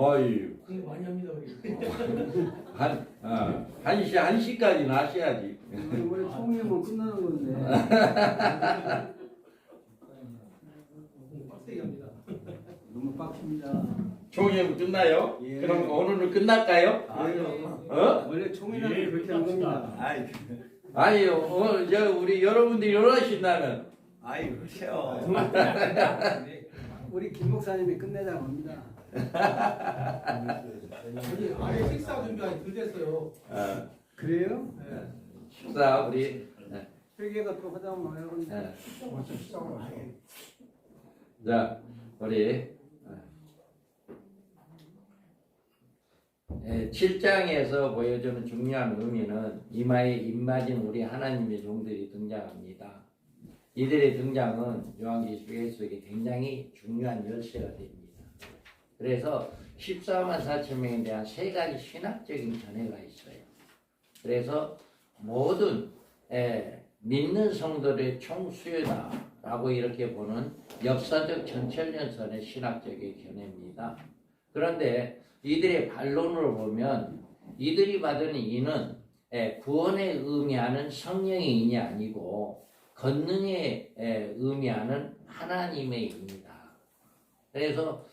어이, 근데 많이 합니다 우리. 한 시까지는 하셔야지. 원래 총회면 끝나는 건데. 빡세게 합니다. 너무 빡칩니다. 총회는 끝나요? 예. 그럼 오늘은 끝날까요? 아니요. 어? 원래 총회는 그렇게 하는 겁니다. 아니요. 우리 여러분들이 원하신다면. 아이 그러세요. 우리 김 목사님이 끝내자고 합니다. 여기 아예 식사 준비가 덜 됐어요. 그래요? 네. 식사 우리. 회계가 또 하자면 많이 하는데. 자, 우리 7장에서 보여주는 중요한 의미는 이마에 입맞은 우리 하나님의 종들이 등장합니다. 이들의 등장은 요한계시록 속에 굉장히 중요한 열쇠가 됩니다. 그래서 14만 4천 명에 대한 세 가지 신학적인 견해가 있어요. 그래서 모든 믿는 성도들의 총수요다라고 이렇게 보는 역사적 전철연선의 신학적인 견해입니다. 그런데 이들의 반론으로 보면 이들이 받은 이는 구원에 의미하는 성령의 인이 아니고 권능에 의미하는 하나님의 인이다. 그래서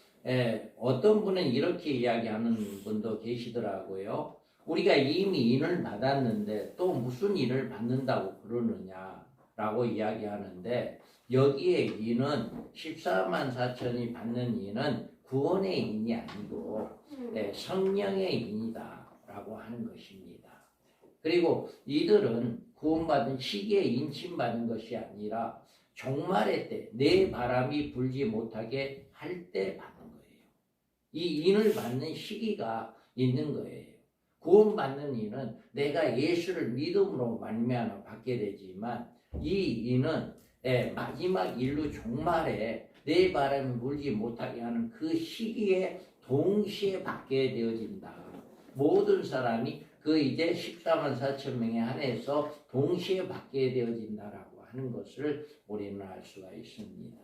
어떤 분은 이렇게 이야기하는 분도 계시더라고요. 우리가 이미 인을 받았는데 또 무슨 인을 받는다고 그러느냐라고 이야기하는데 여기에 인은 14만 4천이 받는 인은 구원의 인이 아니고 성령의 인이다라고 하는 것입니다. 그리고 이들은 구원받은 시기에 인침받은 것이 아니라 종말의 때 내 바람이 불지 못하게 할 때 받는 거예요. 이 인을 받는 시기가 있는 거예요. 구원받는 이는 내가 예수를 믿음으로 말미암아 받게 되지만 이 인은 마지막 인류 종말에 내 바람이 불지 못하게 하는 그 시기에 동시에 받게 되어진다. 모든 사람이 그 이제 14만 4천 명에 한해서 동시에 받게 되어진다라고 하는 것을 우리는 알 수가 있습니다.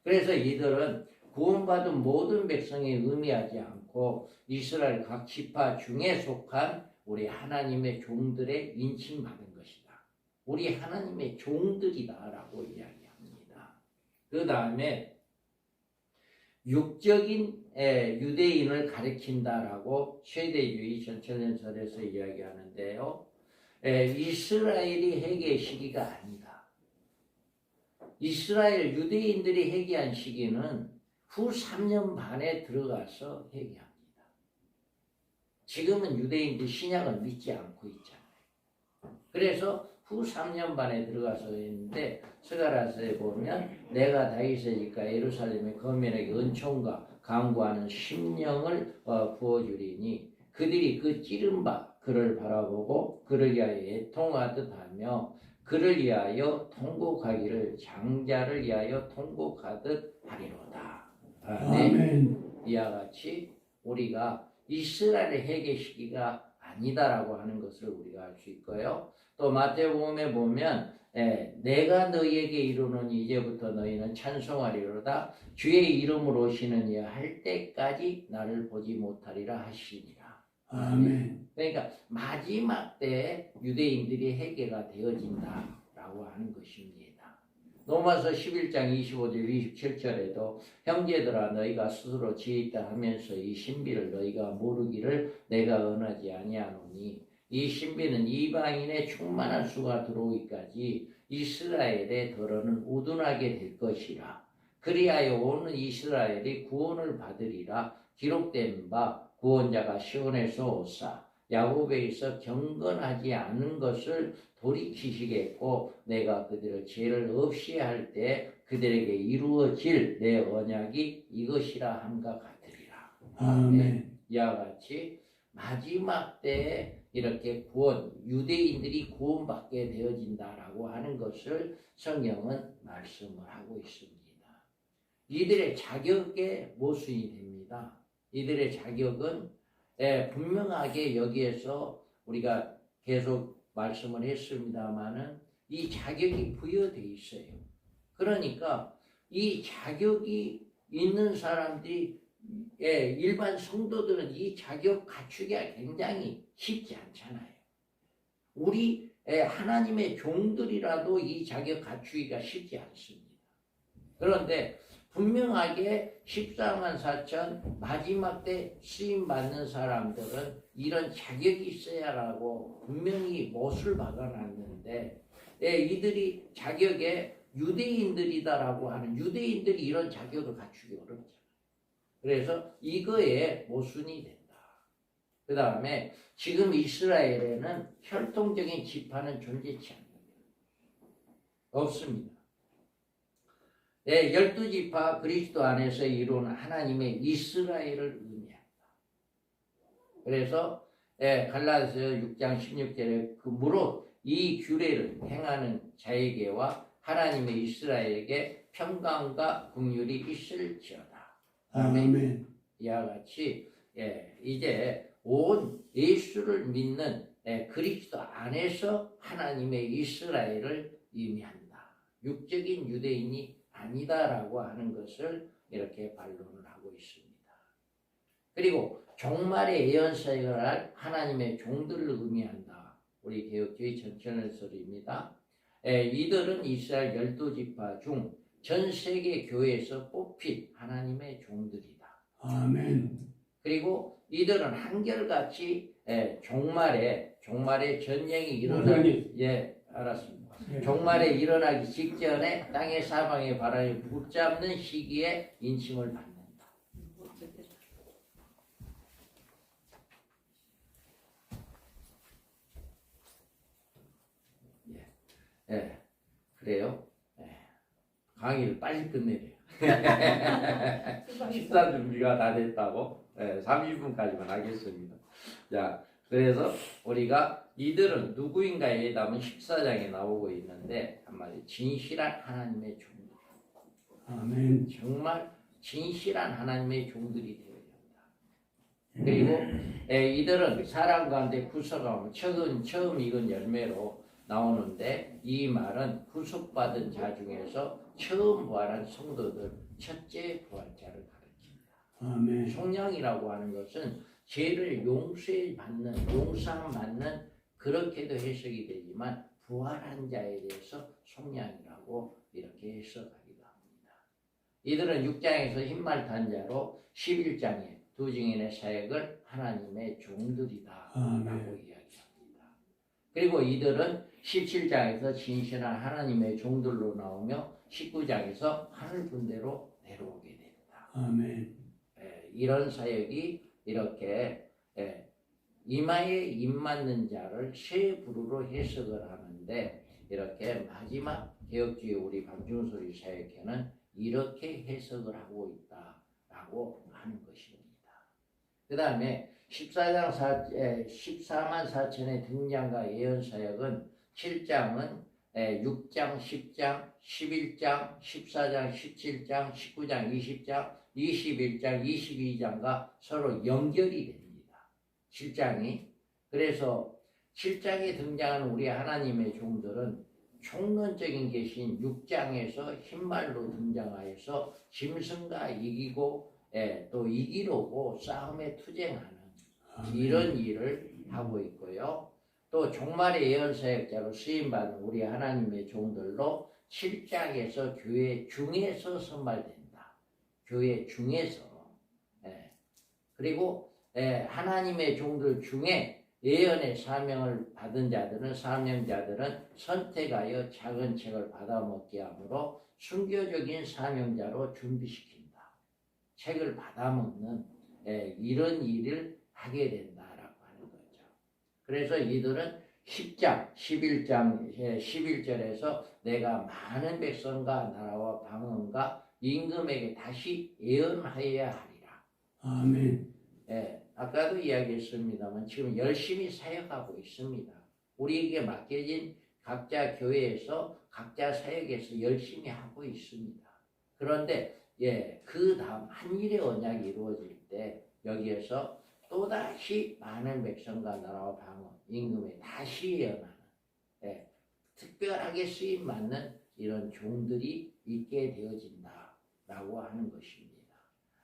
그래서 이들은 구원받은 모든 백성에 의미하지 않고 이스라엘 각 지파 중에 속한 우리 하나님의 종들의 인침받은 것이다. 우리 하나님의 종들이다라고 이야기합니다. 그 다음에 육적인 유대인을 가리킨다라고 최대주의 전철연설에서 이야기하는데요. 이스라엘이 회개의 시기가 아니다. 이스라엘 유대인들이 회개한 시기는 후 3년 반에 들어가서 회개합니다. 지금은 유대인들 신약을 믿지 않고 있잖아요. 그래서 후 3년 반에 들어가서 했는데 스가랴서에 보면 내가 다윗의 집과 예루살렘의 거민에게 은총과 강구하는 심령을 부어주리니 그들이 그 찌른 바 그를 바라보고 그를 위하여 애통하듯 하며 그를 위하여 통곡하기를 장자를 위하여 통곡하듯 하리로다. 아멘. 이와 같이 우리가 이스라엘의 회개 시기가 아니다라고 하는 것을 우리가 알 수 있고요. 또 마태복음에 보면 내가 너희에게 이르노니 이제부터 너희는 찬송하리로다 주의 이름으로 오시는 이여 할 때까지 나를 보지 못하리라 하시니라. 아멘. 그러니까 마지막 때 유대인들이 회개가 되어진다라고 하는 것입니다. 로마서 11장 25절 27절에도 형제들아 너희가 스스로 지혜 있다 하면서 이 신비를 너희가 모르기를 내가 원하지 아니하노니 이 신비는 이방인의 충만한 수가 들어오기까지 이스라엘의 덜어는 우둔하게 될 것이라. 그리하여 온 이스라엘이 구원을 받으리라. 기록된 바 구원자가 시온에서 오사 야곱에 있어 경건하지 않은 것을 돌이키시겠고 내가 그들을 죄를 없이 할 때 그들에게 이루어질 내 언약이 이것이라 함과 같으리라. 아멘. 이와 같이 마지막 때에 이렇게 구원, 유대인들이 구원받게 되어진다라고 하는 것을 성경은 말씀을 하고 있습니다. 이들의 자격에 모순이 됩니다. 이들의 자격은 분명하게 여기에서 우리가 계속 말씀을 했습니다마는 이 자격이 부여되어 있어요. 그러니까 이 자격이 있는 사람들이 일반 성도들은 이 자격 갖추기가 굉장히 쉽지 않잖아요. 우리 하나님의 종들이라도 이 자격 갖추기가 쉽지 않습니다. 그런데 분명하게 14만 4천 마지막 때 쓰임 받는 사람들은 이런 자격이 있어야라고 분명히 못을 박아놨는데 이들이 자격에 유대인들이다라고 하는 유대인들이 이런 자격을 갖추기 어렵잖아요. 그래서 이거에 모순이 된다. 그 다음에 지금 이스라엘에는 혈통적인 지파는 존재치 않습니다. 없습니다. 12지파 그리스도 안에서 이루는 하나님의 이스라엘을 의미한다. 그래서 갈라디아서 6장 16절에 그 무릇 이 규례를 행하는 자에게와 하나님의 이스라엘에게 평강과 긍휼이 있을지어다. 아멘. 이와 같이 이제 온 예수를 믿는 그리스도 안에서 하나님의 이스라엘을 의미한다. 육적인 유대인이 아니다라고 하는 것을 이렇게 반론을 하고 있습니다. 그리고 종말의 예언사역을 할 하나님의 종들을 의미한다. 우리 개혁주의 전천을설입니다. 이들은 이스라엘 12지파 중 전 세계 교회에서 뽑힌 하나님의 종들이다. 아멘. 그리고 이들은 한결같이 종말에 전쟁이 일어나기 알았습니다. 종말에 일어나기 직전에 땅의 사방의 바람을 붙잡는 시기에 인침을 받는다. 그래요. 강의를 빨리 끝내래요. 식사 준비가 다 됐다고 30분까지만 하겠습니다. 자, 그래서 우리가 이들은 누구인가에 담은 14장에 나오고 있는데 한마디 진실한 하나님의 종들. 아멘. 정말 진실한 하나님의 종들이 되어야 한다. 그리고 이들은 사람 가운데 구속하면 처음 익은 열매로 나오는데 이 말은 구속받은 자 중에서 처음 부활한 성도들 첫째 부활자를 가리킵니다. 아멘. 속량이라고 하는 것은 죄를 용서받는 그렇게도 해석이 되지만 부활한 자에 대해서 속량이라고 이렇게 해석하기도 합니다. 이들은 6장에서 흰말 탄 자로 11장에 두 증인의 사역을 하나님의 종들이다 라고 이야기합니다. 그리고 이들은 17장에서 진실한 하나님의 종들로 나오며 19장에서 하늘 군대로 내려오게 된다. 아멘. 이런 사역이 이렇게 이마에 입 맞는 자를 새 부르로 해석을 하는데 이렇게 마지막 개혁주의 우리 방중소리 사역회는 이렇게 해석을 하고 있다라고 하는 것입니다. 그 다음에 14만 4천의 등장과 예언사역은 7장은 6장, 10장, 11장, 14장, 17장, 19장, 20장, 21장, 22장과 서로 연결이 됩니다. 7장이. 그래서 7장에 등장하는 우리 하나님의 종들은 총론적인 계신 6장에서 흰말로 등장하여서 짐승과 이기고 또 이기려고 싸움에 투쟁하는 이런 일을 하고 있고요. 또 종말의 예언사역자로 쓰임받은 우리 하나님의 종들로 7장에서 교회 중에서 선발된다. 교회 중에서. 그리고 하나님의 종들 중에 예언의 사명을 받은 자들은 사명자들은 선택하여 작은 책을 받아먹게 하므로 순교적인 사명자로 준비시킨다. 책을 받아먹는 이런 일을 하게 된다라고 하는 거죠. 그래서 이들은 10장, 11장, 11절에서 내가 많은 백성과 나라와 방언과 임금에게 다시 예언하여야 하리라. 아멘. 아까도 이야기했습니다만 지금 열심히 사역하고 있습니다. 우리에게 맡겨진 각자 교회에서 각자 사역에서 열심히 하고 있습니다. 그런데 그 다음 한일의 언약이 이루어질 때 여기에서 또다시 많은 백성과 나라와 방언, 임금에 다시 예언하는 특별하게 쓰임 받는 이런 종들이 있게 되어진다라고 하는 것입니다.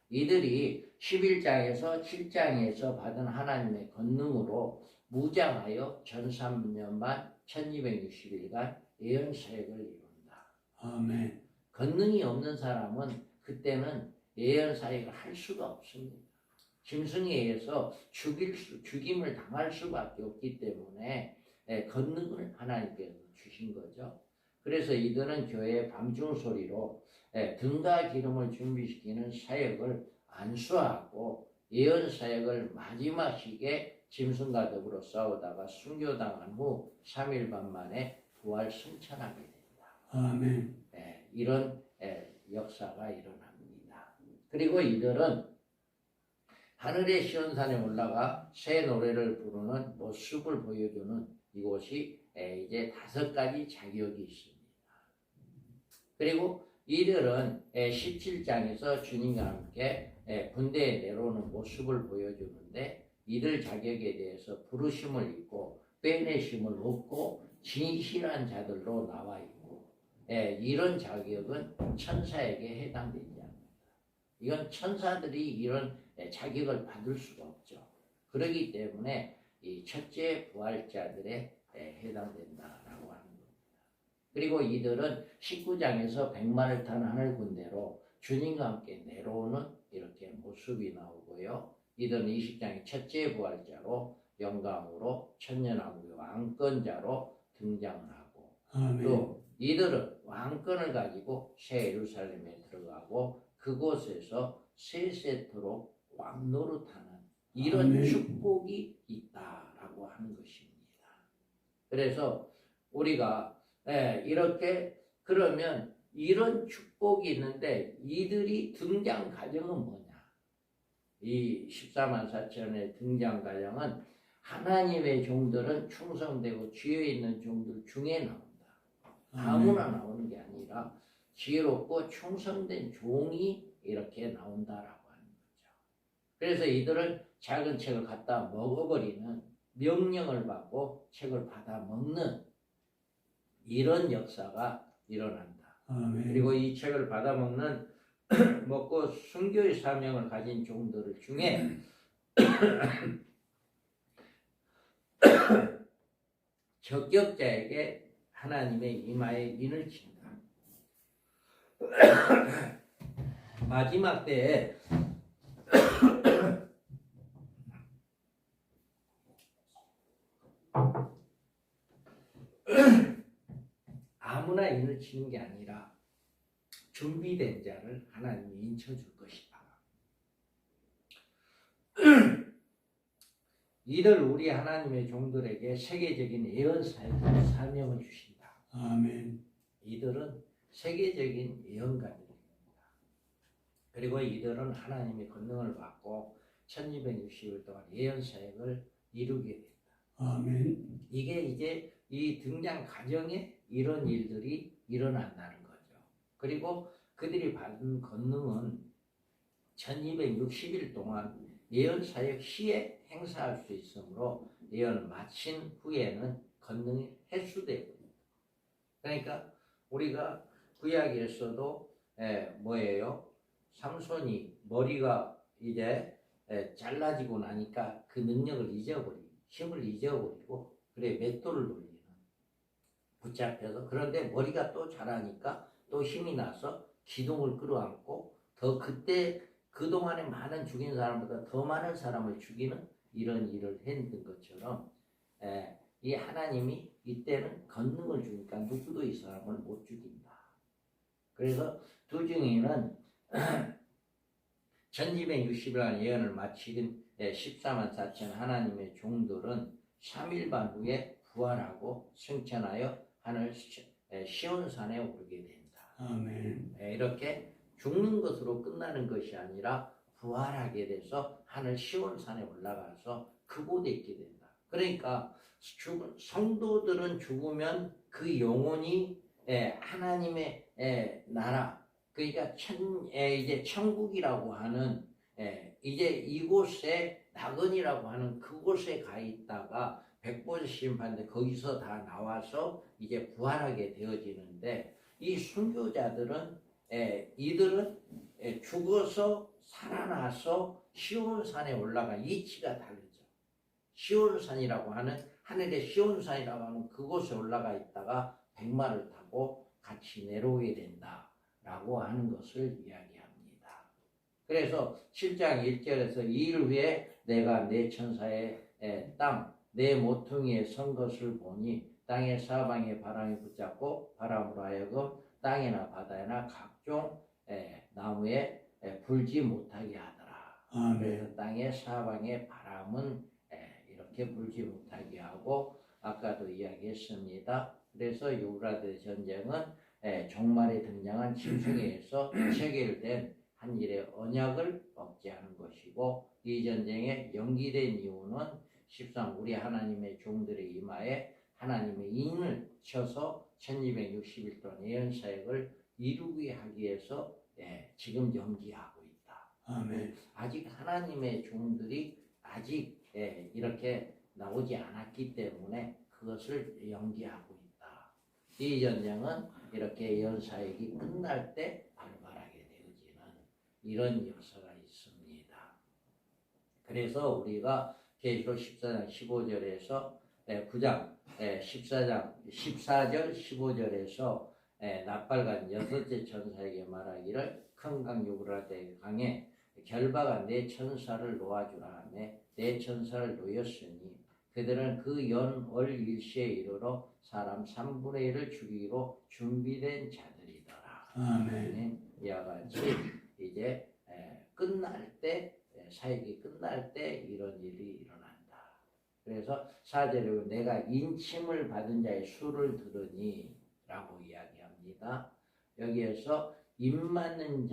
이들이 11장에서 7장에서 받은 하나님의 권능으로 무장하여 전 3년반 1260일간 예언 사역을 이룬다. 아멘. 권능이 없는 사람은 그때는 예언 사역을 할 수가 없습니다. 짐승에 의해서 죽임을 당할 수밖에 없기 때문에 권능을 하나님께서 주신 거죠. 그래서 이들은 교회의 밤중 소리로 등과 기름을 준비시키는 사역을 안수하고 예언 사역을 마지막 시기에 짐승과 더불어 싸우다가 순교당한 후 3일 반 만에 부활 승천하게 된다. 아멘. 이런 역사가 일어납니다. 그리고 이들은 하늘의 시온산에 올라가 새 노래를 부르는 모습을 보여주는 이곳이 이제 5가지 자격이 있습니다. 그리고 이들은 17장에서 주님과 함께 군대에 내려오는 모습을 보여주는데 이들 자격에 대해서 부르심을 입고 빼내심을 얻고 진실한 자들로 나와 있고 이런 자격은 천사에게 해당되지 않는다. 이건 천사들이 이런 자격을 받을 수가 없죠. 그렇기 때문에 이 첫째 부활자들에 해당된다라고 하는 겁니다. 그리고 이들은 19장에서 백마를 탄 하늘 군대로 주님과 함께 내려오는 이렇게 모습이 나오고요. 이들은 20장의 첫째 부활자로 영광으로 천년왕국의 왕권자로 등장을 하고 아멘. 또 이들은 왕권을 가지고 새 예루살렘에 들어가고 그곳에서 세세토록 왕 노릇하는 이런 아멘. 축복이 있다라고 하는 것입니다. 그래서 우리가 이렇게 그러면 이런 축복이 있는데 이들이 등장 과정은 뭐냐? 이 14만 4천의 등장 과정은 하나님의 종들은 충성되고 지혜 있는 종들 중에 나온다. 아무나 나오는 게 아니라 지혜롭고 충성된 종이 이렇게 나온다라고 하는 거죠. 그래서 이들은 작은 책을 갖다 먹어버리는 명령을 받고 책을 받아 먹는 이런 역사가 일어난다. 아멘. 그리고 이 책을 받아 먹는 먹고 순교의 사명을 가진 종들 중에 적격자에게 하나님의 이마에 인을 친다. 마지막 때에 아무나 인을 치는 게 아니라 준비된 자를 하나님이 인쳐줄 것이다. 이들 우리 하나님의 종들에게 세계적인 예언 사명을 주신다. 아멘. 이들은 세계적인 예언가들입니다. 그리고 이들은 하나님의 권능을 받고 1260일 동안 예언 사역을 이루게 된다. 아멘. 이게 이제 이 등장 과정에 이런 일들이 일어난다는 거죠. 그리고 그들이 받은 권능은 1260일 동안 예언 사역 시에 행사할 수 있으므로 예언을 마친 후에는 권능이 해수되고 그러니까 우리가 구약에서도 뭐예요? 삼손이 머리가 이제 잘라지고 나니까 그 능력을 잊어버리고 힘을 잊어버리고 그래 맷돌을 돌리는 붙잡혀서 그런데 머리가 또 자라니까 또 힘이 나서 기둥을 끌어안고 더 그때 그동안에 많은 죽인 사람보다 더 많은 사람을 죽이는 이런 일을 했던 것처럼 이 하나님이 이때는 권능을 주니까 누구도 이 사람을 못 죽인다. 그래서 두중이는 1260일 예언을 마치는 14만 4천 하나님의 종들은 3일 반 후에 부활하고 승천하여 하늘 시온산에 오르게 된다. 아멘. 이렇게 죽는 것으로 끝나는 것이 아니라 부활하게 돼서 하늘 시온산에 올라가서 그곳에 있게 된다. 그러니까 성도들은 죽으면 그 영혼이 하나님의 나라 그러니까 이제 천국이라고 하는 이제 이곳에 낙원이라고 하는 그곳에 가 있다가 백보자 심판대 거기서 다 나와서 이제 부활하게 되어지는데 이 순교자들은 이들은 죽어서 살아나서 시온산에 올라가 이치가 다르죠. 시온산이라고 하는 하늘의 시온산이라고 하는 그곳에 올라가 있다가 백마를 타고 같이 내려오게 된다라고 하는 것을 이야기합니다. 그래서 7장 1절에서 2일 후에 내가 내 천사의 땅 내 모퉁이에 선 것을 보니 땅의 사방에 바람이 붙잡고 바람으로 하여금 땅이나 바다나 각종 나무에 불지 못하게 하더라. 아멘. 그래서 땅의 사방에 바람은 이렇게 불지 못하게 하고 아까도 이야기했습니다. 그래서 유브라데 전쟁은 종말에 등장한 짐승에서 체결된 한 일의 언약을 억제하는 것이고 이 전쟁에 연기된 이유는 13 우리 하나님의 종들의 이마에 하나님의 인을 쳐서 1260일 동안 예언사역을 이루게 하기 위해서 지금 연기하고 있다. 아멘. 아직 하나님의 종들이 아직 이렇게 나오지 않았기 때문에 그것을 연기하고 있다. 이 전쟁은 이렇게 예언사역이 끝날 때 발발하게 되어지는 이런 역사가 있습니다. 그래서 우리가 계시록 14장 15절에서 9장 14절 15절에서 낯발간 여섯째 천사에게 말하기를 큰 강 유브라데 강에 결바가 내 천사를 놓아주라 하며 내 천사를 놓였으니 그들은 그 연월 일시에 이르러 사람 3분의 1을 죽이기로 준비된 자들이더라. 아멘. 이와 같이 이제 끝날 때 사역이 끝날 때 이런 일이 일어난다. 그래서 4절에 내가 인침을 받은 자의 수를 들으니 라고 이야기합니다. 여기에서 임 맞는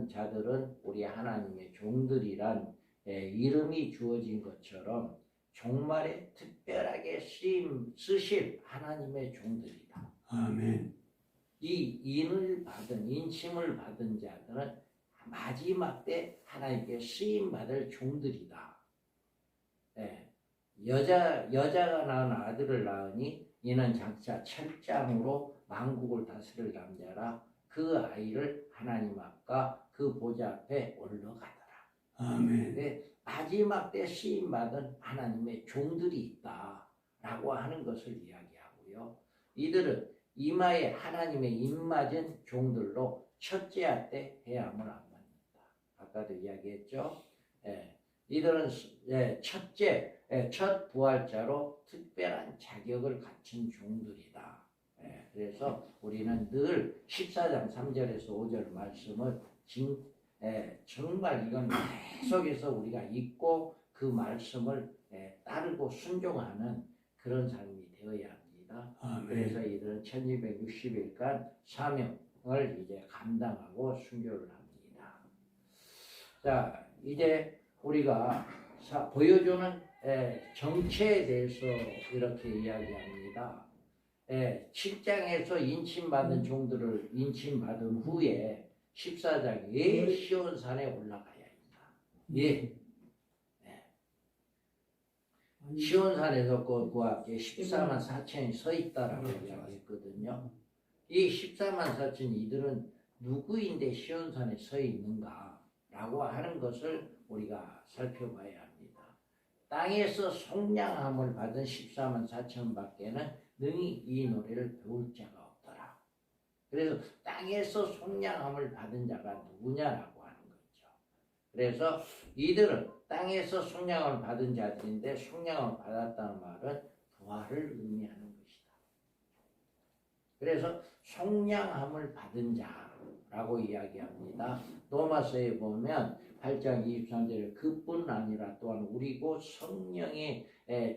자들은 우리 하나님의 종들이란 이름이 주어진 것처럼 종말에 특별하게 쓰실 하나님의 종들이다. 아멘. 이 인침을 받은 자들은 마지막 때 하나님께 쓰임 받을 종들이다. 여자가 낳은 아들을 낳으니 이는 장차 철장으로 만국을 다스릴 남자라 그 아이를 하나님 앞과 그 보좌 앞에 올라가더라. 아멘. 마지막 때 쓰임 받은 하나님의 종들이 있다라고 하는 것을 이야기하고요. 이들은 이마에 하나님의 입맞은 종들로 첫째할 때 해함을 안 받는다. 아까도 이야기했죠. 이들은 첫 부활자로 특별한 자격을 갖춘 종들이다. 그래서 우리는 늘 14장 3절에서 5절 말씀을 정말 이건 계속해서 우리가 읽고 그 말씀을 따르고 순종하는 그런 삶이 되어야 합니다. 아멘. 그래서 이들은 1260일간 사명을 이제 감당하고 순교를 합니다. 자, 이제 우리가 보여주는 정체에 대해서 이렇게 이야기합니다. 7장에서 인침받은 종들을 인침받은 후에 14장에 시온산에 올라가야 한다. 시온산에서 그 앞에 14만 4천이 서 있다라고 이야기했거든요. 이 14만 4천 이들은 누구인데 시온산에 서 있는가라고 하는 것을 우리가 살펴봐야 합니다. 땅에서 속량함을 받은 14만 4천 밖에는 능히 이 노래를 배울 자가 없더라. 그래서 땅에서 속량함을 받은 자가 누구냐라고 하는 거죠. 그래서 이들은 땅에서 속량을 받은 자들인데 속량을 받았다는 말은 부활을 의미하는 것이다. 그래서 속량함을 받은 자라고 이야기합니다. 로마서에 보면 8장 23절에 그뿐 아니라 또한 우리 곧 성령의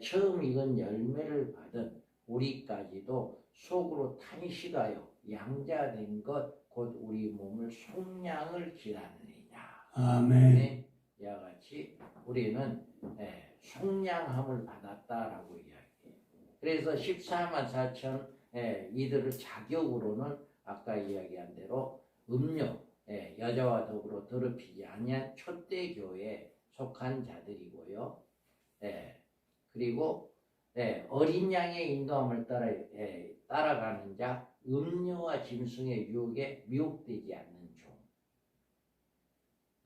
처음 익은 열매를 받은 우리까지도 속으로 탄식하여 양자된 것 곧 우리 몸을 속량을 기다리느냐. 아멘. 이와 같이 우리는 속량함을 받았다라고 이야기해요. 그래서 14만 4천 이들을 자격으로는 아까 이야기한 대로 음료 여자와 더불어 더럽히지 아니한 촛대 교회에 속한 자들이고요. 그리고 어린 양의 인도함을 따라가는 자, 음료와 짐승의 유혹에 미혹되지 않는 종.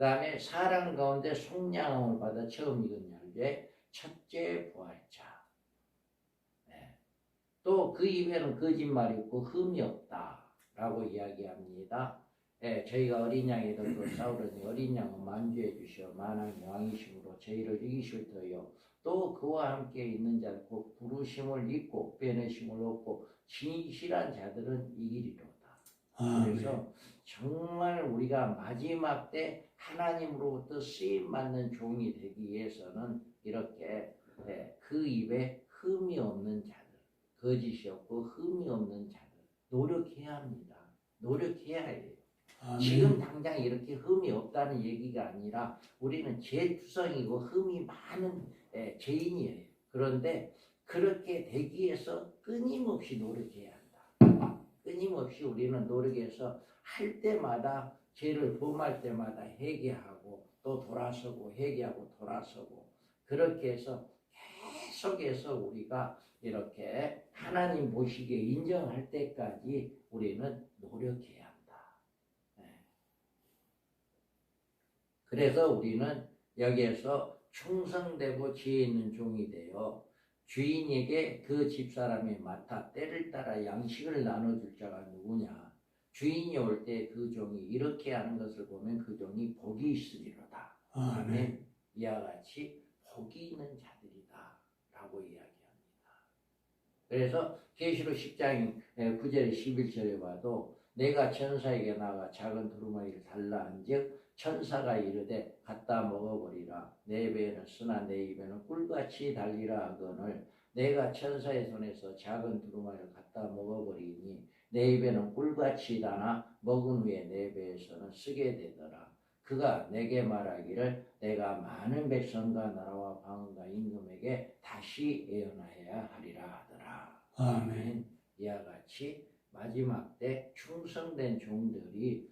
다음에 사람 가운데 속량함을 받아 처음 익은 열매 첫째 부활자. 또 그 입에는 거짓말이 없고 흠이 없다라고 이야기합니다. 저희가 어린 양이 들고 싸우려니 어린 양은 만주해 주시어 만왕의 왕이심으로 저희를 이기실 터요. 또 그와 함께 있는 자들 곧 부르심을 입고 빼내심을 얻고 진실한 자들은 이기리로다. 그래서 정말 우리가 마지막 때 하나님으로부터 쓰임 받는 종이 되기 위해서는 이렇게 그 입에 흠이 없는 자들, 거짓이 없고 흠이 없는 자들 노력해야 합니다. 노력해야 해요. 지금 당장 이렇게 흠이 없다는 얘기가 아니라 우리는 죄투성이고 흠이 많은 죄인이에요. 그런데 그렇게 되기 위해서 끊임없이 노력해야 한다. 끊임없이 우리는 노력해서 할 때마다 죄를 범할 때마다 회개하고 또 돌아서고 회개하고 돌아서고 그렇게 해서 계속해서 우리가 이렇게 하나님 보시기에 인정할 때까지 우리는 노력해야 한다. 그래서 우리는 여기에서 충성되고 지혜 있는 종이 되어 주인에게 그 집사람이 맡아 때를 따라 양식을 나눠줄 자가 누구냐. 주인이 올 때 그 종이 이렇게 하는 것을 보면 그 종이 복이 있으리로다. 아멘. 이와 같이 복이 있는 자들이다 라고 이야기합니다. 그래서 계시록 10장 9절 11절에 봐도 내가 천사에게 나가 작은 두루마리를 달라 한즉 천사가 이르되 갖다 먹어버리라. 내 배에는 쓰나 내 입에는 꿀같이 달리라 하거늘 내가 천사의 손에서 작은 두루마리를 갖다 먹어버리니 내 입에는 꿀같이 다나 먹은 후에 내 배에서는 쓰게 되더라. 그가 내게 말하기를 내가 많은 백성과 나라와 방언과 임금에게 다시 예언하여야 하리라 하더라. 아멘. 이와 같이 마지막 때 충성된 종들이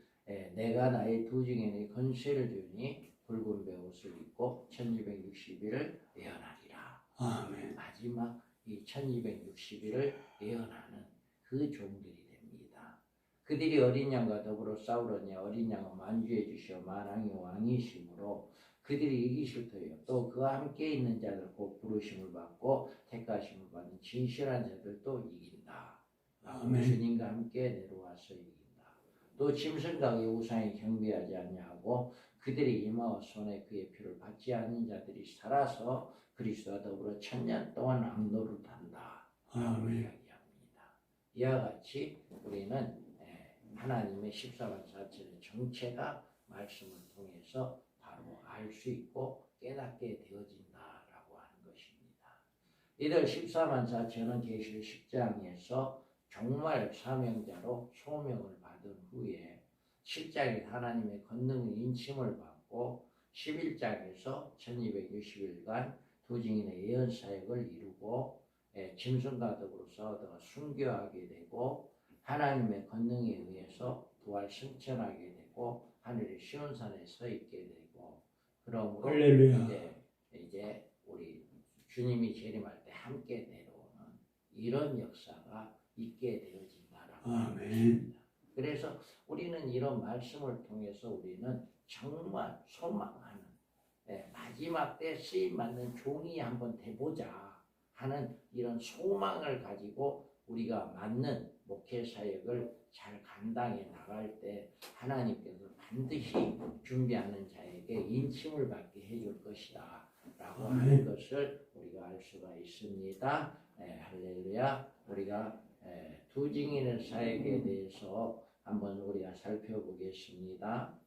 내가 나의 두 증인의 권세를 주니 붉은 베옷을 입고 1260일을 예언하리라. 아멘. 마지막 이 1260일을 예언하는 그 종들이 됩니다. 그들이 어린 양과 더불어 싸우려니 어린 양은 만주해 주시어 만왕의 왕이심으로 그들이 이기실 터요. 또 그와 함께 있는 자들 곧 부르심을 받고 택하심을 받는 진실한 자들도 이긴다. 아멘. 주님과 함께 내려와서 이긴다. 또 짐승과 그 우상이 경배하지 않냐고 그들이 이마와 손에 그의 피를 받지 않는 자들이 살아서 그리스도와 더불어 1000년 동안 왕노를 한다. 라고 이야기합니다. 이와 같이 우리는 하나님의 14만 4천의 정체가 말씀을 통해서 바로 알 수 있고 깨닫게 되어진다라고 하는 것입니다. 이들 14만 4천은 계시록 10장에서 정말 사명자로 소명을 받은 후에 7장에 하나님의 권능 인침을 받고 11장에서 1260일간 두 증인의 예언 사역을 이루고 짐승과 더불어서 순교하게 되고 하나님의 권능에 의해서 부활 승천하게 되고 하늘의 시온산에 서 있게 되고 그러므로 이제 우리 주님이 재림할 때 함께 내려오는 이런 역사가 있게 되어진다라고 합니다. 그래서 우리는 이런 말씀을 통해서 우리는 정말 소망하는 마지막 때 쓰임 받는 종이 한번 돼보자 하는 이런 소망을 가지고 우리가 맞는 목회 사역을 잘 감당해 나갈 때 하나님께서 반드시 준비하는 자에게 인침을 받게 해줄 것이다 라고 하는 것을 우리가 알 수가 있습니다. 할렐루야. 우리가 두 증인의 사역에 대해서 한번 우리가 살펴보겠습니다.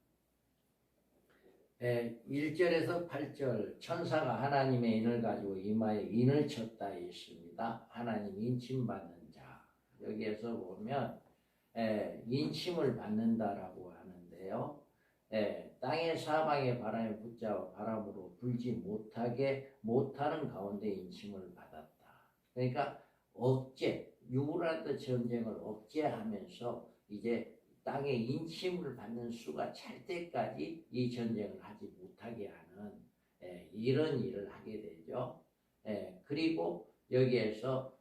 1절에서 8절 천사가 하나님의 인을 가지고 이마에 인을 쳤다 했습니다. 하나님 인침 받는 자. 여기에서 보면 인침을 받는다라고 하는데요. 땅의 사방의 바람에 붙잡아 바람으로 불지 못하는 가운데 인침을 받았다. 그러니까 유브라데 전쟁을 억제하면서 이제 땅에 인침을 받는 수가 찰 때까지 이 전쟁을 하지 못하게 하는 이런 일을 하게 되죠. 그리고 여기에서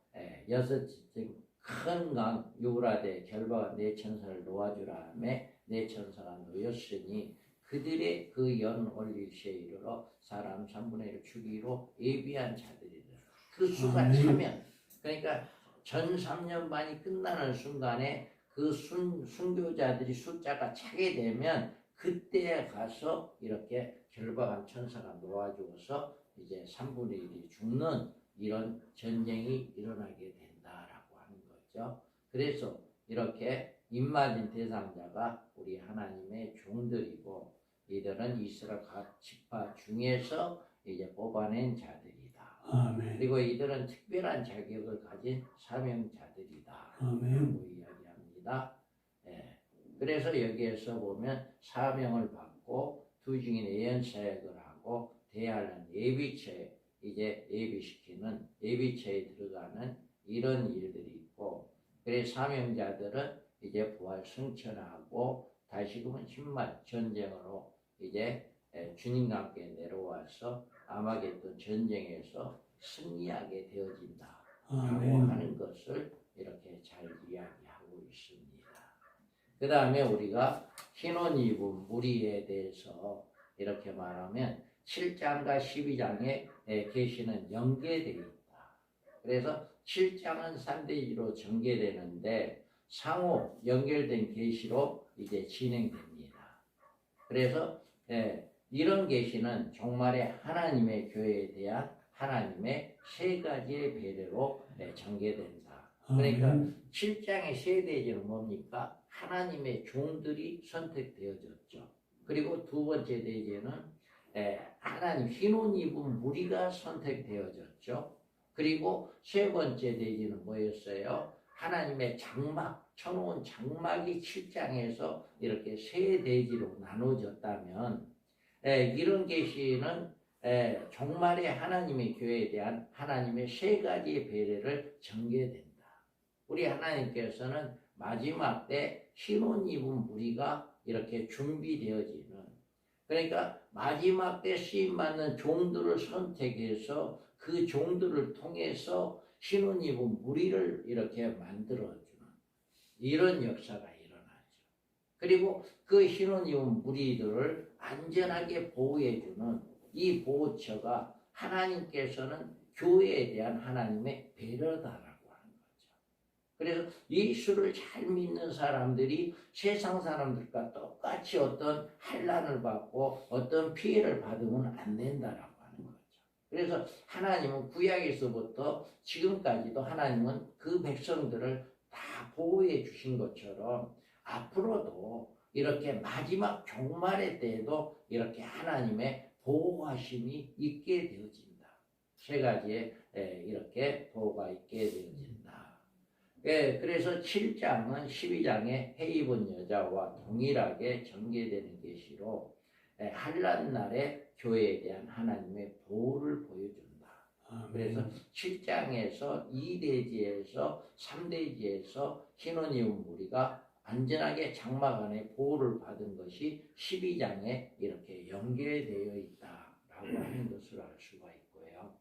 큰 강 유브라데 결바가 네 천사를 놓아주라 하며 네 천사가 놓였으니 그들의 그 연 올릴 시에 이르러 사람 3분의 1 죽이로 예비한 자들이더라. 그 수가 아멘. 차면 그러니까 전 3년 반이 끝나는 순간에 그 순교자들이 숫자가 차게 되면 그때에 가서 이렇게 결박한 천사가 놓아주어서 이제 3분의 1이 죽는 이런 전쟁이 일어나게 된다라고 하는 거죠. 그래서 이렇게 입맞은 대상자가 우리 하나님의 종들이고 이들은 이스라엘 각 지파 중에서 이제 뽑아낸 자들이다. 아멘. 그리고 이들은 특별한 자격을 가진 사명자들이다. 아멘. 라고 이야기합니다. 예. 그래서 여기에서 보면 사명을 받고 두 증인 예언 사역을 하고 대하는 예비처에 이제 예비시키는 예비처에 들어가는 이런 일들이 있고 그래서 사명자들은 이제 부활 승천하고 다시금은 신말 전쟁으로 이제 주님과 함께 내려와서 아마겟돈 전쟁에서 승리하게 되어진다 라고 아멘. 하는 것을 이렇게 잘 이야기하고 있습니다. 그 다음에 우리가 흰옷 입은 무리에 대해서 이렇게 말하면 7장과 12장에 계시는 연계되어 있다. 그래서 7장은 3대2로 전개되는데 상호 연결된 계시로 이제 진행됩니다. 그래서 이런 계시는 종말의 하나님의 교회에 대한 하나님의 세 가지의 배려로 전개된다. 그러니까 7장의 세 대지는 뭡니까? 하나님의 종들이 선택되어졌죠. 그리고 두 번째 대지는 하나님 흰옷 입은 무리가 선택되어졌죠. 그리고 세 번째 대지는 뭐였어요? 하나님의 장막, 쳐놓은 장막이 7장에서 이렇게 세 대지로 나눠졌다면 이런 계시는 종말의 하나님의 교회에 대한 하나님의 세 가지의 배려를 전개된다. 우리 하나님께서는 마지막 때 흰옷 입은 무리가 이렇게 준비되어지는 그러니까 마지막 때 쓰임받는 종들을 선택해서 그 종들을 통해서 흰옷 입은 무리를 이렇게 만들어주는 이런 역사가 일어나죠. 그리고 그 흰옷 입은 무리들을 안전하게 보호해주는 이 보호처가 하나님께서는 교회에 대한 하나님의 배려다라고 하는 거죠. 그래서 예수를 잘 믿는 사람들이 세상 사람들과 똑같이 어떤 환난을 받고 어떤 피해를 받으면 안 된다라고 하는 거죠. 그래서 하나님은 구약에서부터 지금까지도 하나님은 그 백성들을 다 보호해 주신 것처럼 앞으로도 이렇게 마지막 종말의 때에도 이렇게 하나님의 보호하심이 있게 되어진다. 세 가지의 이렇게 보호가 있게 되어진다. 그래서 7장은 12장의 해 입은 여자와 동일하게 전개되는 계시로 환난 날에 교회에 대한 하나님의 보호를 보여준다. 그래서 7장에서 2대지에서 3대지에서 흰옷 입은 무리가 안전하게 장막 안에 보호를 받은 것이 12장에 이렇게 연결되어 있다라고 하는 것을 알 수가 있고요.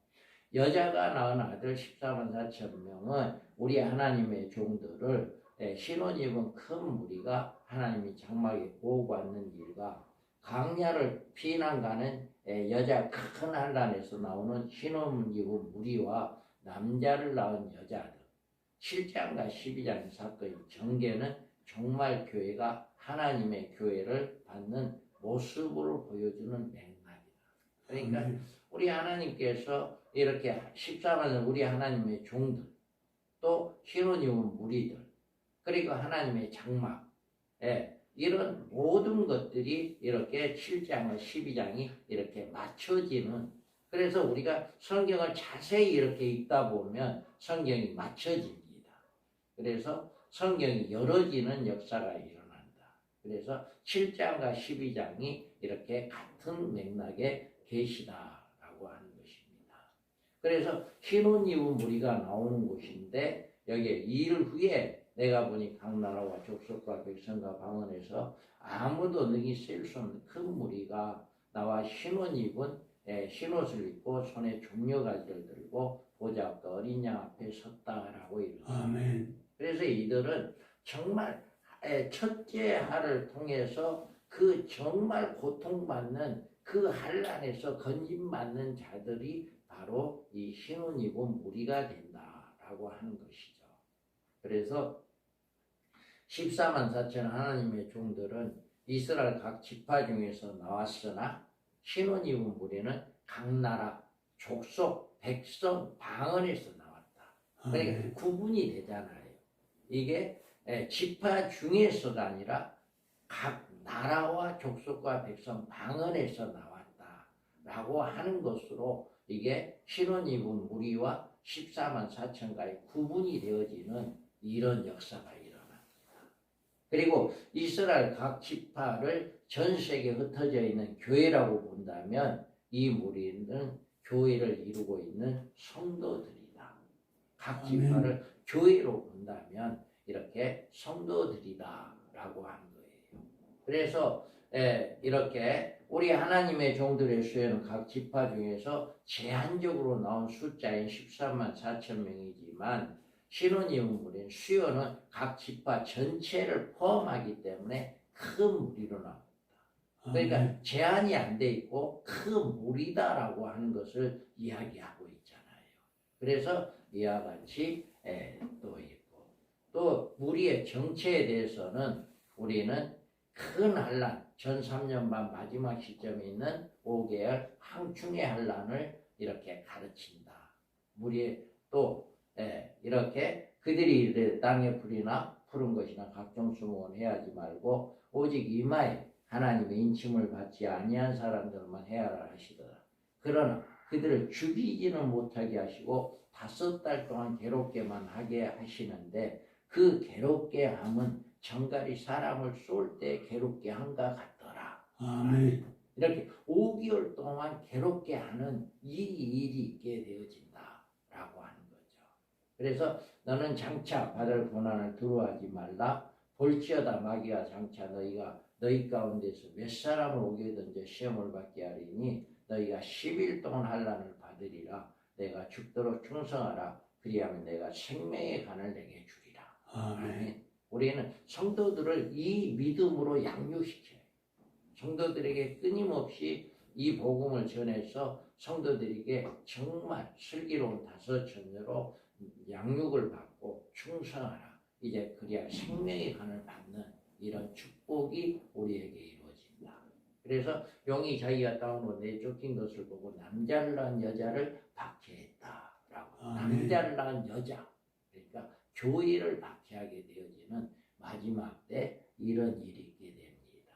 여자가 낳은 아들 14만 4천 명은 우리 하나님의 종들을 흰옷 입은 큰 무리가 하나님이 장막에 보호받는 일과 강야를 피난 가는 여자 큰 환난에서 나오는 흰옷 입은 무리와 남자를 낳은 여자들 7장과 12장의 사건의 전개는 정말 교회가 하나님의 교회를 받는 모습으로 보여주는 맥락이다. 그러니까 우리 하나님께서 이렇게 14만은 우리 하나님의 종들 또 흰옷 입은 무리들 그리고 하나님의 장막 이런 모든 것들이 이렇게 7장과 12장이 이렇게 맞춰지는 그래서 우리가 성경을 자세히 이렇게 읽다 보면 성경이 맞춰집니다. 그래서 성경이 열어지는 역사가 일어난다. 그래서 7장과 12장이 이렇게 같은 맥락의 계시다라고 하는 것입니다. 그래서 흰옷 입은 무리가 나오는 곳인데 여기에 2일 후에 내가 보니 각 나라와 족속과 백성과 방언에서 아무도 능히 셀 수 없는 큰 무리가 나와 흰옷 입은 흰옷을 입고 손에 종려가지를 들고 보좌 앞과 어린 양 앞에 섰다라고 이르노라. 그래서 이들은 정말 첫째 하를 통해서 그 정말 고통받는 그 환난에서 건진받는 자들이 바로 이 흰옷 입은 무리가 된다라고 하는 것이죠. 그래서 14만 4천 하나님의 종들은 이스라엘 각 지파 중에서 나왔으나 흰옷 입은 무리는 각 나라, 족속, 백성, 방언에서 나왔다. 그러니까 구분이 되잖아요. 이게 지파 중에서가 아니라 각 나라와 족속과 백성, 방언에서 나왔다라고 하는 것으로 이게 흰옷 입은 무리와 14만 4천가의 구분이 되어지는 이런 역사가 일어납니다. 그리고 이스라엘 각 지파를 전 세계에 흩어져 있는 교회라고 본다면 이 무리는 교회를 이루고 있는 성도들이다. 각 지파를 교회로 본다면 이렇게 성도들이다라고 하는 거예요. 그래서 이렇게 우리 하나님의 종들의 수요는 각 지파 중에서 제한적으로 나온 숫자인 14만 4천 명이지만 흰옷 입은 무리는 수요는 각 지파 전체를 포함하기 때문에 큰 무리로 나옵니다. 그러니까 제한이 안 돼 있고 큰 무리다라고 하는 것을 이야기하고 있잖아요. 그래서 이와 같이 또 있고 또 무리의 정체에 대해서는 우리는 큰 환난 전 3년 반 마지막 시점에 있는 5개월 황충의 환난을 이렇게 가르친다. 무리의 또 이렇게 그들이 땅의 풀이나 푸른 것이나 각종 수목은 해하지 말고 오직 이마에 하나님의 인침을 받지 아니한 사람들만 해하라 하시더라. 그러나 그들을 죽이지는 못하게 하시고 5달 동안 괴롭게만 하게 하시는데 그 괴롭게 함은 정갈이 사람을 쏠 때 괴롭게 한가 같더라. 아멘. 이렇게 5개월 동안 괴롭게 하는 일이 있게 되어진다라고 하는 거죠. 그래서 너는 장차 받을 고난을 두려워하지 말라. 볼지어다 마귀가 장차 너희 가운데서 몇 사람을 오게 던져 시험을 받게 하리니 너희가 10일 동안 환난을 받으리라. 내가 죽도록 충성하라. 그리하면 내가 생명의 간을 내게 주리라. 아멘. 우리는 성도들을 이 믿음으로 양육시켜요. 성도들에게 끊임없이 이 복음을 전해서 성도들에게 정말 슬기로운 다섯천녀로 양육을 받고 충성하라. 이제 그래야 생명의 간을 받는 이런 축복이 우리에게 이루어진다. 그래서 용이 자기가 땅으로 내쫓긴 것을 보고 남자를 낳은 여자를 박해했다라고. 남자를 낳은 여자. 그러니까 교회를 박해하게 되어지는 마지막 때 이런 일이 있게 됩니다.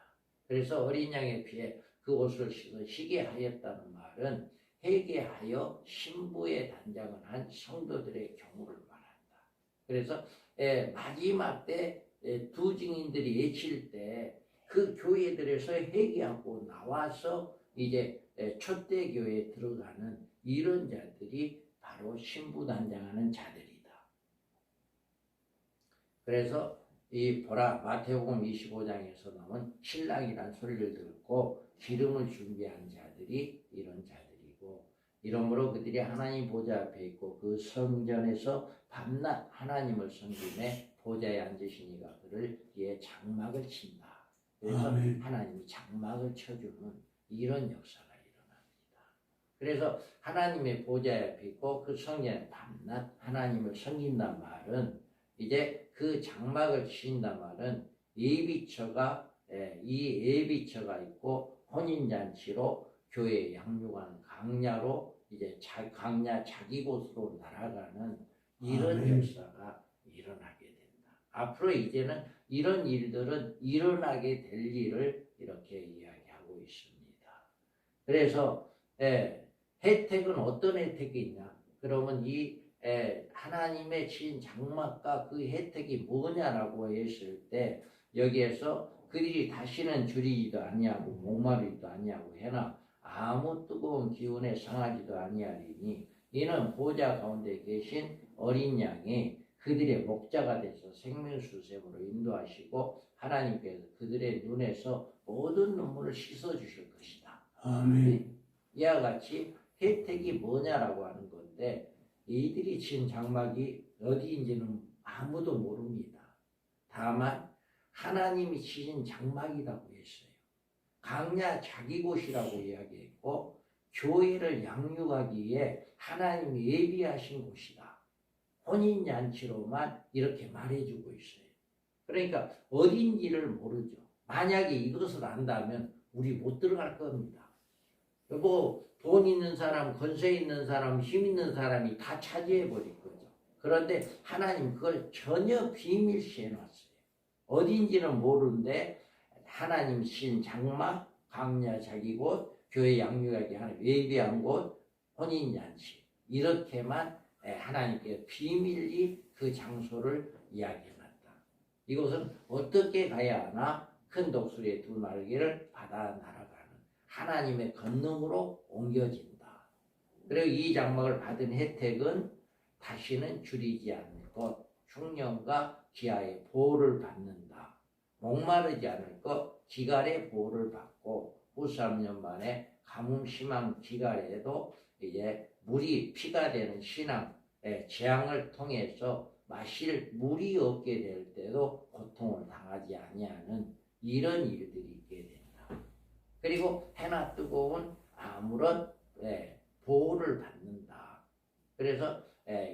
그래서 어린 양의 피에 그 옷을 씻어 희게 하였다는 말은 회개하여 신부의 단장을 한 성도들의 경우를 말한다. 그래서 마지막 때 두 증인들이 외칠 때 그 교회들에서 회개하고 나와서 이제 첫대 교회에 들어가는 이런 자들이 바로 신부 단장하는 자들이다. 그래서 이 보라 마태복음 25장에서 나온 신랑이란 소리를 듣고 기름을 준비한 자들이 이런 자들이고 이러므로 그들이 하나님 보좌 앞에 있고 그 성전에서 밤낮 하나님을 섬기며 보좌에 앉으시니가 그를 이에 장막을 친다. 그래서 아멘. 하나님이 장막을 쳐주는 이런 역사가 일어납니다. 그래서 하나님의 보좌 앞에 있고 그 성전에 밤낮 하나님을 섬긴단 말은 이제 그 장막을 치신단 말은 예비처가 이 예비처가 있고 혼인잔치로 교회에 양육하는 강야로 이제 강야 자기 곳으로 날아가는 이런 아멘. 역사가 일어나게 된다. 앞으로 이제는 이런 일들은 일어나게 될 일을 이렇게 이야기하고 있습니다. 그래서 혜택은 어떤 혜택이 있냐? 그러면 이 하나님의 친 장막과 그 혜택이 뭐냐라고 했을 때 여기에서 그들이 다시는 줄이지도 아니하고 목마르지도 아니하고 해나 아무 뜨거운 기운에 상하지도 아니하리니 이는 보좌 가운데 계신 어린 양이 그들의 목자가 돼서 생명수샘으로 인도하시고 하나님께서 그들의 눈에서 모든 눈물을 씻어주실 것이다. 아멘. 이와 같이 혜택이 뭐냐라고 하는 건데 이들이 친 장막이 어디인지는 아무도 모릅니다. 다만 하나님이 치신 장막이라고 했어요. 강야 자기 곳이라고 이야기했고 교회를 양육하기 위해 하나님이 예비하신 곳이다. 혼인잔치로만 이렇게 말해주고 있어요. 그러니까 어딘지를 모르죠. 만약에 이것을 안다면 우리 못 들어갈 겁니다. 뭐 돈 있는 사람, 권세 있는 사람, 힘 있는 사람이 다 차지해 버릴 거죠. 그런데 하나님 그걸 전혀 비밀시해 놨어요. 어딘지는 모르는데 하나님 신 장막, 강야 자기 곳, 교회 양육하게 하는 예비한 곳, 혼인잔치 이렇게만 하나님께 비밀리 그 장소를 이야기해놨다. 이곳은 어떻게 가야 하나? 큰 독수리의 두 날개를 받아 날아가는 하나님의 권능으로 옮겨진다. 그리고 이 장막을 받은 혜택은 다시는 줄이지 않을 것, 흉년과 기아의 보호를 받는다. 목마르지 않을 것, 기갈의 보호를 받고 후 3년 만에 가뭄 심한 기갈에도 이제 물이 피가 되는 신앙, 재앙을 통해서 마실 물이 없게 될 때도 고통을 당하지 아니하는 이런 일들이 있게 된다. 그리고 해나 뜨거운 아무런 보호를 받는다. 그래서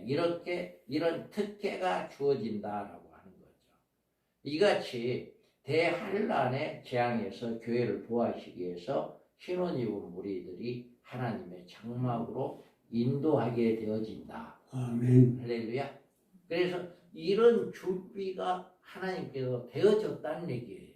이렇게 이런 특혜가 주어진다라고 하는 거죠. 이같이 대환란의 재앙에서 교회를 보호하시기 위해서 신혼 입은 무리들이 하나님의 장막으로 인도하게 되어진다. 아멘. 할렐루야. 그래서 이런 준비가 하나님께서 되어졌다는 얘기예요.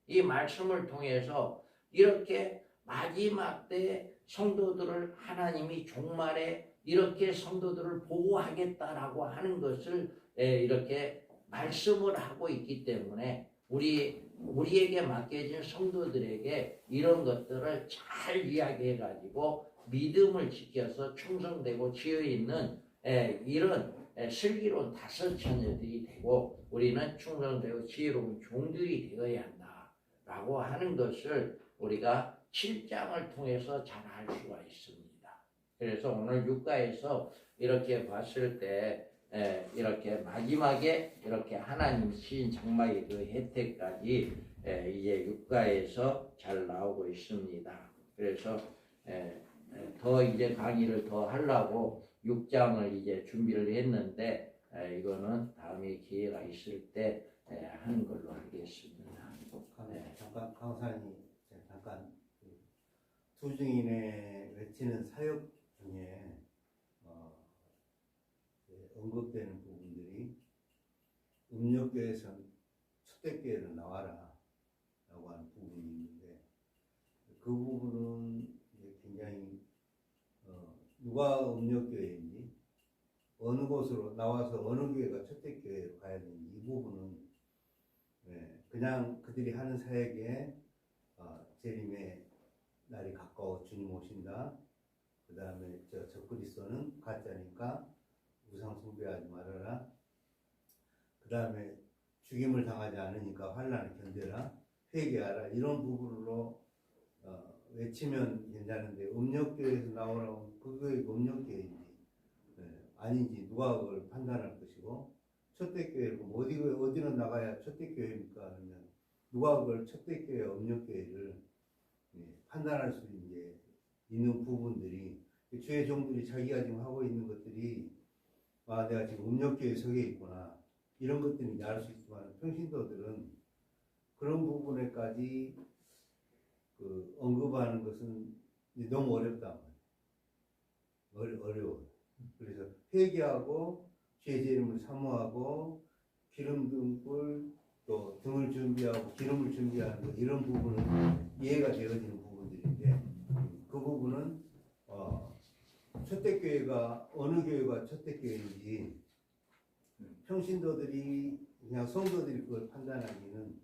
이 말씀을 통해서 이렇게 마지막 때 성도들을 하나님이 종말에 이렇게 성도들을 보호하겠다라고 하는 것을 이렇게 말씀을 하고 있기 때문에 우리에게 맡겨진 성도들에게 이런 것들을 잘 이야기해 가지고 믿음을 지켜서 충성되고 지혜있는 이런 슬기로운 다섯 처녀들이 되고 우리는 충성되고 지혜로운 종들이 되어야 한다라고 하는 것을 우리가 7장을 통해서 잘 알 수가 있습니다. 그래서 오늘 육가에서 이렇게 봤을 때 이렇게 마지막에 이렇게 하나님 신 장막의 그 혜택까지 이제 육가에서 잘 나오고 있습니다. 그래서 더 이제 강의를 더 하려고 6장을 이제 준비를 했는데 이거는 다음에 기회가 있을 때 하는 걸로 하겠습니다. 잠깐 강사님 잠깐 투중인의 외치는 사역 중에 언급되는 부분들이 음력교에서 초대교회로 나와라 라고 하는 부분이 있는데 그 부분은 굉장히 누가 음력교회인지 어느 곳으로 나와서 어느 교회가 초대교회로 가야 되는지 이 부분은 그냥 그들이 하는 사역에 재림의 날이 가까워 주님 오신다. 그 다음에 저 그리스도는 가짜니까 우상 숭배하지 말아라. 그 다음에 죽임을 당하지 않으니까 환난을 견뎌라. 회개하라. 이런 부분으로 외치면 괜찮은데 음력교회에서 나오라고 그 교회가 음력교회인지 아닌지 누가 그걸 판단할 것이고 초대교회고 어디로 나가야 초대교회입니까? 하면 누가 그걸 초대교회, 음력교회를 판단할 수 있는 부분들이 주의 종들이 자기가 지금 하고 있는 것들이 내가 지금 음력교회에 서게 있구나 이런 것들이 이제 알 수 있지만 평신도들은 그런 부분에까지 그 언급하는 것은 너무 어렵단 말이에요. 어려워요. 그래서 회개하고 죄 재림을 사모하고 기름 등불 또 등을 준비하고 기름을 준비하는 것 이런 부분은 이해가 되어지는 부분들인데 그 부분은 초대교회가 어느 교회가 초대교회인지 평신도들이 그냥 성도들이 그걸 판단하기는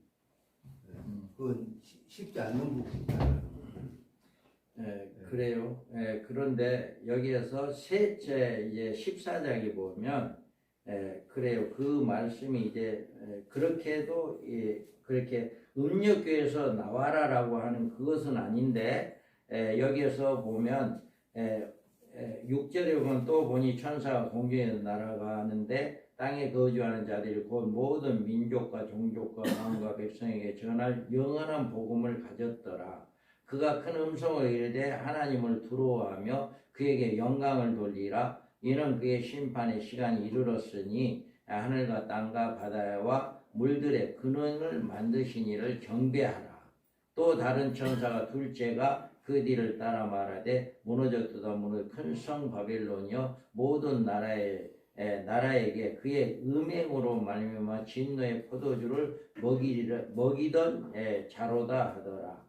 그건 쉽지 않는 부분이다. 그래요. 그런데 여기에서 셋째 이제 14장에 보면 그래요. 그 말씀이 이제 그렇게도 그렇게 음력교에서 나와라라고 하는 그것은 아닌데 여기에서 보면 6절에 보면 또 보니 천사가 공중에 날아가는데 땅에 거주하는 자들이 곧 모든 민족과 종족과 왕과 백성에게 전할 영원한 복음을 가졌더라. 그가 큰 음성으로 이르되 하나님을 두려워하며 그에게 영광을 돌리라. 이는 그의 심판의 시간이 이르렀으니 하늘과 땅과 바다와 물들의 근원을 만드신 이를 경배하라. 또 다른 천사가 둘째가 그 뒤를 따라 말하되 무너졌도다 무너져 큰 성 바벨론이여 모든 나라에게 그의 음행으로 말미암아 진노의 포도주를 먹이던 자로다 하더라.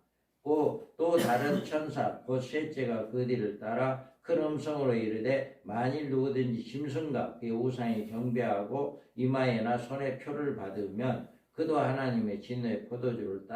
또 다른 천사 곧 셋째가 그 뒤를 따라 큰 음성으로 이르되 만일 누구든지 짐승과 그의 우상에 경배하고 이마에나 손에 표를 받으면 그도 하나님의 진노의 포도주를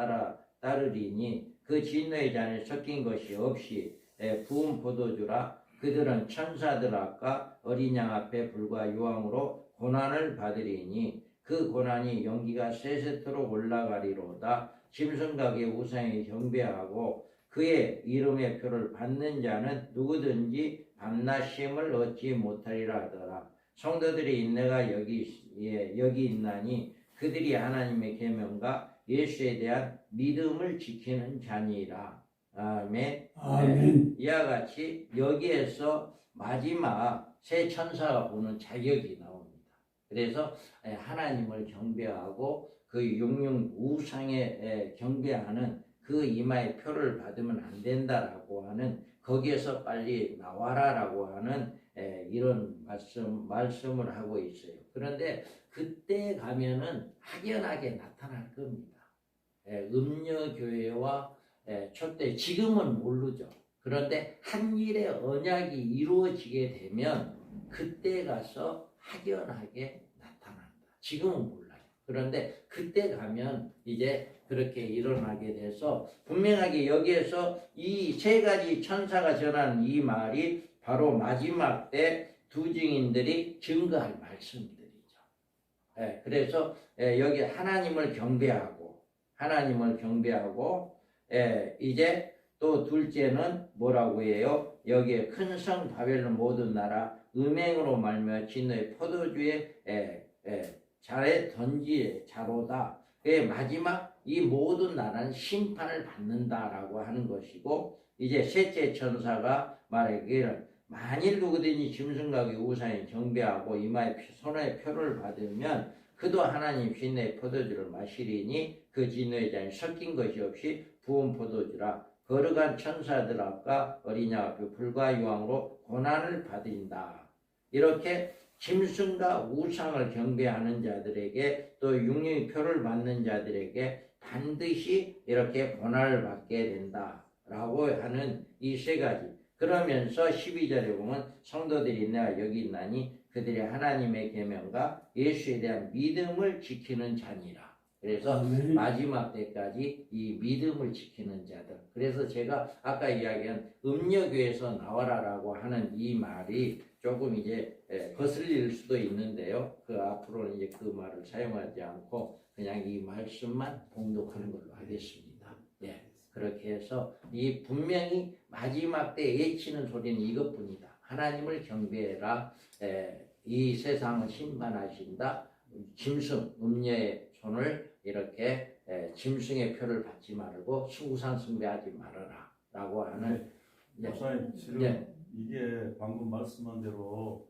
따르리니 그 진노의 잔에 섞인 것이 없이 부은 포도주라. 그들은 천사들 앞과 어린 양 앞에 불과 유황으로 고난을 받으리니 그 고난이 연기가 세세토록 올라가리로다. 짐승과 그의 우상에 경배하고 그의 이름의 표를 받는 자는 누구든지 밤낮 쉼을 얻지 못하리라 하더라. 성도들의 인내가 여기 있나니 그들이 하나님의 계명과 예수에 대한 믿음을 지키는 자니라. 아멘. 아멘. 이와 같이 여기에서 마지막 새 천사가 보는 자격이 나옵니다. 그래서 하나님을 경배하고 그 육륜 우상에 경배하는 그 이마의 표를 받으면 안 된다라고 하는 거기에서 빨리 나와라라고 하는 이런 말씀을 하고 있어요. 그런데 그때 가면은 확연하게 나타날 겁니다. 음녀교회와 촛대 지금은 모르죠. 그런데 한 일의 언약이 이루어지게 되면 그때 가서 확연하게 나타난다. 지금은 몰라요. 그런데 그때 가면 이제 그렇게 일어나게 돼서 분명하게 여기에서 이 세 가지 천사가 전하는 이 말이 바로 마지막 때 두 증인들이 증거할 말씀들이죠. 그래서 여기 하나님을 경배하고 이제 또 둘째는 뭐라고 해요? 여기에 큰 성 바벨론 모든 나라 음행으로 말미암아 진노의 포도주의 잘에 던지 자로다. 마지막 이 모든 나라는 심판을 받는다라고 하는 것이고 이제 셋째 천사가 말하기를 만일 누구든지 짐승과 그의 우상에 경배하고 이마에 손에 표를 받으면 그도 하나님 진노의 포도주를 마시리니 그 진노의 잔에 섞인 것이 없이 부은 포도주라. 거룩한 천사들 앞과 어린 양 앞에 불과 유황으로 고난을 받는다. 이렇게 짐승과 우상을 경배하는 자들에게 또 육륜의 표를 받는 자들에게 반드시 이렇게 고난을 받게 된다라고 하는 이 세 가지. 그러면서 12절에 보면 성도들이 내가 여기 있나니 그들이 하나님의 계명과 예수에 대한 믿음을 지키는 자니라. 그래서 아멘. 마지막 때까지 이 믿음을 지키는 자들. 그래서 제가 아까 이야기한 음녀교에서 나와라라고 하는 이 말이 조금 이제 거슬릴 수도 있는데요. 그 앞으로는 이제 그 말을 사용하지 않고 그냥 이 말씀만 봉독하는 걸로 하겠습니다. 그렇게 해서 이 분명히 마지막 때 외치는 소리는 이것뿐이다. 하나님을 경배해라. 이 세상을 심판하신다. 짐승, 음녀의 손을 이렇게 짐승의 표를 받지 말고 우상 숭배하지 말아라 라고 하는 목사님 지금 이게 방금 말씀한 대로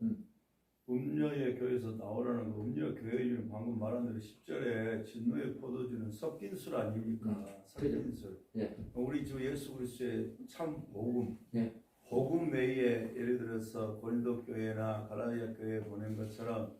음녀의 교회에서 나오라는 거 음녀 교회는 방금 말한 대로 10절에 진노의 포도주는 섞인 술 아닙니까? 섞인 술. 우리 주 예수 그리스도의 참 복음. 복음 외에 예를 들어서 고린도 교회나 갈라디아 교회에 보낸 것처럼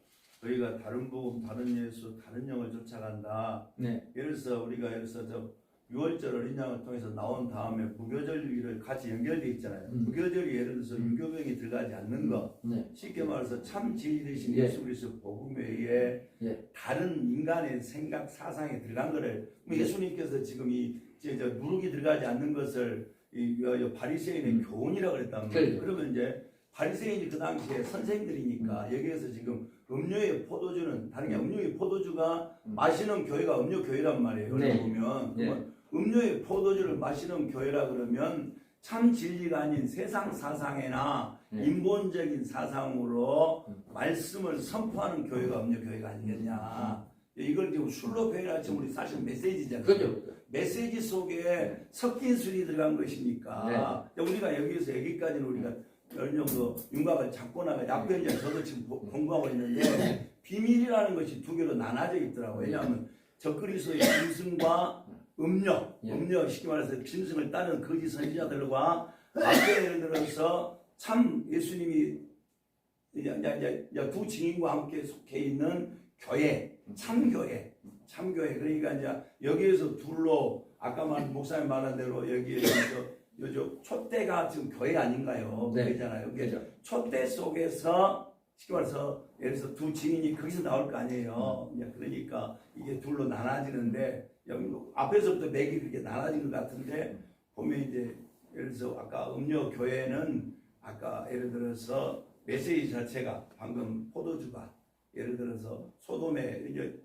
저희가 다른 복음, 다른 예수, 다른 영을 쫓아간다. 예를 들어서 우리가 예를 들어서 저 6월절 어린 양을 통해서 나온 다음에 무교절일을 같이 연결되어 있잖아요. 무교절이 예를 들어서 유교병이 들어가지 않는 것. 쉽게 말해서 참 진리 되신 예수 그리스도 복음 외에 다른 인간의 생각, 사상에 들어간 거를 예수님께서 지금 저 누룩이 들어가지 않는 것을 이 바리새인의 교훈이라고 그랬단 말이에요. 그러면 이제 바리새인이 그 당시에 선생들이니까 여기에서 지금 음료의 포도주는 다른 게 음료의 포도주가 마시는 교회가 음료 교회란 말이에요. 여기 보면 그러면 음료의 포도주를 마시는 교회라 그러면 참 진리가 아닌 세상 사상에나 인본적인 사상으로 말씀을 선포하는 교회가 음료 교회가 아니겠냐. 이걸 지금 술로 표현하지 우리 사실 메시지잖아요. 그죠? 메시지 속에 섞인 술이 들어간 것이니까 우리가 여기서 여기까지는 우리가 어느 정도 윤곽을 잡고 나가 앞에 이제 저도 지금 공부하고 있는데 비밀이라는 것이 두 개로 나눠져 있더라고요. 왜냐하면 적그리스도의 짐승과 음료 쉽게 말해서 짐승을 따르는 거짓 선지자들과 앞에 예를 들어서 참 예수님이 두 증인과 함께 속해 있는 교회, 참교회 그러니까 이제 여기에서 둘로 아까 목사님 말한 대로 여기에 요즘 촛대가 지금 교회 아닌가요? 네. 그러잖아요. 그죠? 촛대 속에서 쉽게 말해서 예를 들어서 두 증인이 거기서 나올 거 아니에요. 이제 그러니까 이게 둘로 나눠지는데 여기 앞에서부터 맥이 그렇게 나눠진 것 같은데 보면 이제 예를 들어서 아까 음료 교회는 아까 예를 들어서 메시지 자체가 방금 포도주가 예를 들어서 소돔에 이제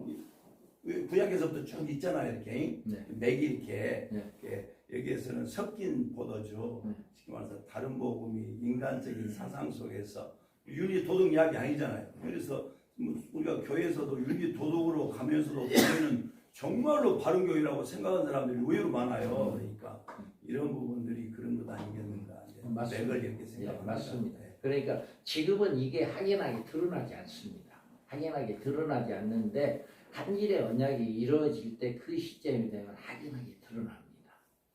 구약에서부터 쭉 있잖아요. 이렇게 맥이 이렇게 여기에서는 섞인 포도주 쉽게 말해서 다른 복음이 인간적인 사상 속에서 윤리 도덕 이야기 아니잖아요. 그래서 우리가 교회에서도 윤리 도덕으로 가면서도 교회는 정말로 바른 교회라고 생각하는 사람들이 의외로 많아요. 그러니까 이런 부분들이 그런 것 아니겠는가. 맞습니다. 맥을 이렇게 생각합니다. 맞습니다. 그러니까 지금은 이게 확연하게 드러나지 않습니다. 확연하게 드러나지 않는데 한일의 언약이 이루어질 때 그 시점이 되면 확연하게 드러납니다.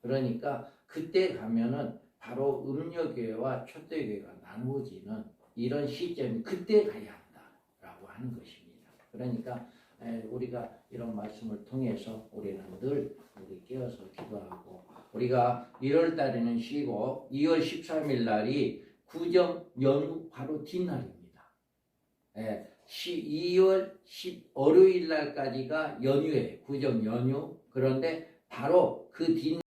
그러니까 그때 가면은 바로 음료교회와 촛대교회가 나누어지는 이런 시점이 그때 가야 한다라고 하는 것입니다. 그러니까 우리가 이런 말씀을 통해서 우리는 늘 우리 깨어서 기도하고 우리가 1월 달에는 쉬고 2월 13일 날이 구정 연휴 바로 뒷날입니다. 2월 10 월요일 날까지가 연휴예요. 구정 연휴. 그런데 바로 그 뒷날